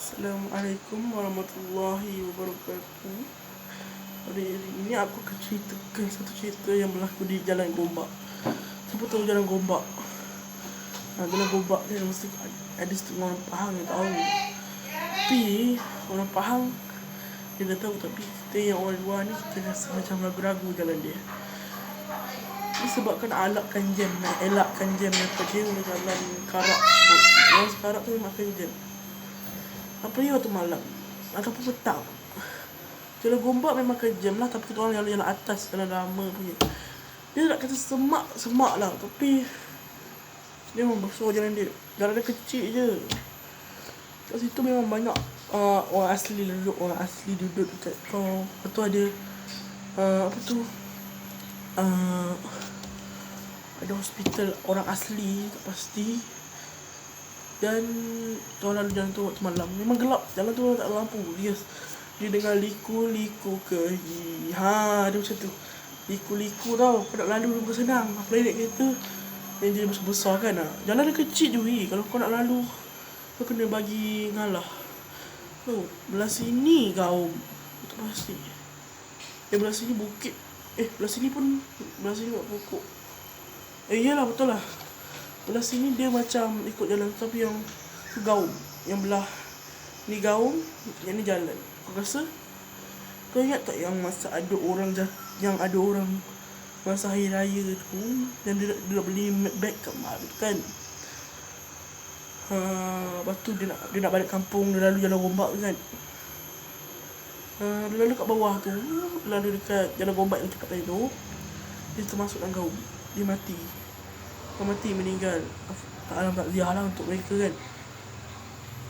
Assalamualaikum warahmatullahi wabarakatuh. Hari ini aku akan ceritakan satu cerita yang berlaku di Jalan Gombak. Siapa tahu Jalan Gombak? Jalan Gombak ni mesti ada setengah orang Pahang yang tahu. Tapi orang Pahang dia dah tahu, tapi kita yang orang luar ni kita rasa macam ragu-ragu jalan dia. Disebabkan elakkan jam daripada jalan Karak tersebut. Jalan Karak tu memang akan jam. Apalagi waktu malam ataupun petang. Jalan Gombak memang kejam lah, tapi kita orang jalan atas, jalan lama punya. Dia nak kata semak lah, tapi dia memang besar jalan dia. Jalan dia kecil je. Kat situ memang banyak orang asli duduk dekat kau. Lepas tu ada ada hospital orang asli tak pasti. Dan tuan lalu jalan tu waktu malam memang gelap, jalan tu tak ada lampu. Dia dengar liku-liku ke dia macam tu. Liku-liku tau, kau nak lalu pun senang. Apalagi naik kereta yang dia besar kan. Jalan dia kecil je. Kalau kau nak lalu kau kena bagi ngalah. Belah sini kau tak pasti. Belah sini bukit. Belah sini buat pokok. Iyalah betul lah. Belah sini dia macam ikut jalan, tapi yang gaung. Yang belah ni gaung, yang ni jalan. Kau rasa? Kau ingat tak yang masa ada orang masa hari raya tu, yang dia beli beg kat mak tu kan? Lepas tu dia nak balik kampung, dia lalu Jalan Gombak kan? Dia lalu kat bawah tu, lalu dekat Jalan Gombak yang cakap tadi tu, dia termasuk dalam gaung. Dia mati, meninggal. Alam takziah lah untuk mereka kan.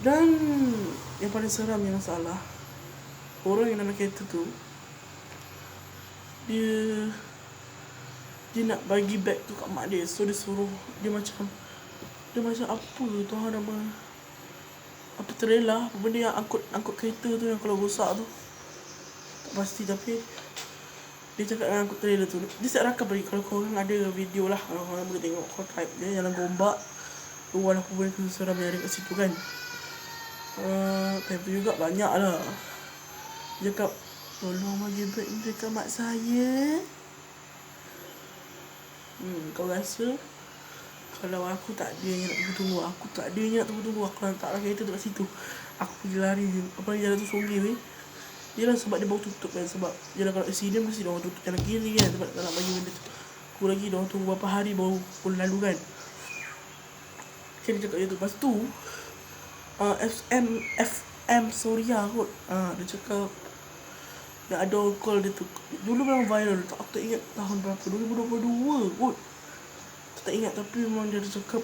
Dan yang paling seram yang masalah, orang yang dalam kereta tu, dia nak bagi beg tu kat mak dia. So dia suruh, dia macam apa tuan nama, apa trailer, apa benda yang angkut kereta tu, yang kalau rosak tu tak pasti. Tapi dia cakap dengan angkut trailer tu, dia siap rakam bagi. Kalau korang ada video lah, kalau korang boleh tengok, kau type dia Jalan Gombak, walaupun benda keseram yang ada kat situ kan. Time tu juga banyak lah. Dia cakap, tolong bagi beg ni dekat mak saya. Kau rasa kalau aku tak ada yang nak tunggu, aku letaklah kereta tu kat situ, aku pergi lari. Apalagi jalan tu songir weh. Yelah, sebab dia baru tutup kan. Sebab jalan kalau accident mesti diorang tutup jalan kiri kan, sebab tak nak bagi benda tu. Aku lagi diorang tunggu berapa hari baru boleh lalu kan. Okay, dia cakap je tu. Lepas tu FM Suria kot, dia cakap yang ada orang call dia tu. Dulu memang viral, aku tak ingat tahun berapa, 2022 kot, tak ingat. Tapi memang dia cakap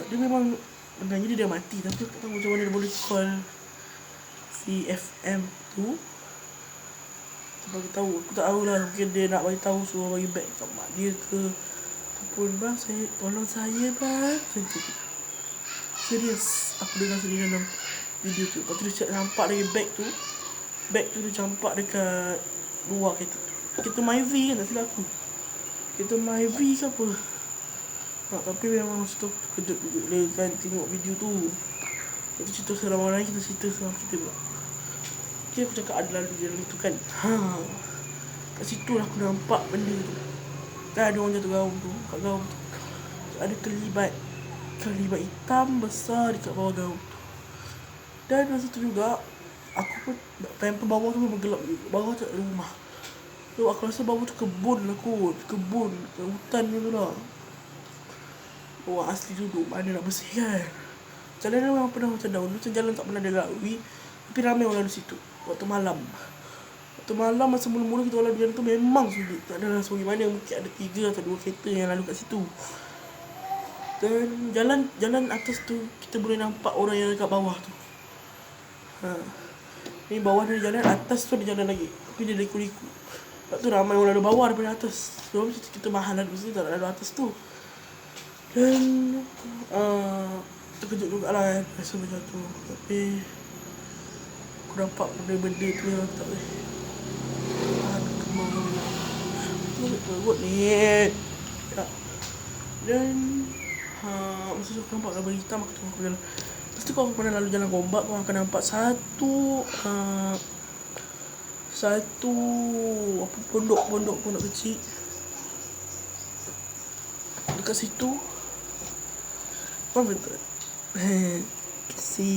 dia memang sebenarnya dia mati, tapi aku tak tahu macam mana dia boleh call si FM tu. Bagi tahu, aku tak tahu lah. Mungkin dia nak bagi tahu, suruh bagi beg kat mak dia ke ataupun, bang, tolong saya bang, macam tu. Serius, aku dengar sendiri dalam video tu. Lepas tu dia campak lagi beg tu dia campak dekat luar kereta. Kereta Myvi kan, tak silap aku. Kereta Myvi ke apa. Tapi memang masa tu kejut juga kan tengok video tu. Itu cerita seram orang lain, kita cerita seram kita pula. Okay, aku cakap ada lalu jalan tu kan. Kat situ aku nampak benda tu. Kan ada orang jatuh gaung tu. Kat gaung tu ada kelibat hitam besar dekat bawah gaung tu. Dan masa tu juga aku pun time tu bawah tu memang gelap juga. Bawah tu ada rumah. So aku rasa bawah tu kebun lah kot. Kebun, hutan tu lah. Orang asli duduk, mana nak bersih kan. Jalan dia memang pernah macam daun. Macam jalan tak pernah dia lalui, tapi ramai orang di situ. Waktu malam masa mula-mula kita lalu jalan tu memang sunyi. Tak ada lah sunyi mana, mungkin ada 3 atau 2 kereta yang lalu kat situ. Dan jalan atas tu kita boleh nampak orang yang dekat bawah tu. Ni bawah dia jalan, atas tu ada jalan lagi, tapi dia liku-liku. Sebab tu ramai orang lalu bawah daripada atas. Sebab kita mahal lalu sini, tak nak lalu atas tu. Dan terkejut juga lah kan, rasa macam tu. Tapi aku nampak benda-benda tu yang aku tak boleh perut ni. Dan masa tu aku nampak gambar hitam, aku tengok aku jalan. Pasti kau pernah lalu Jalan Gombak, kau akan nampak satu apa pondok kecil dekat situ. Apa betul? Si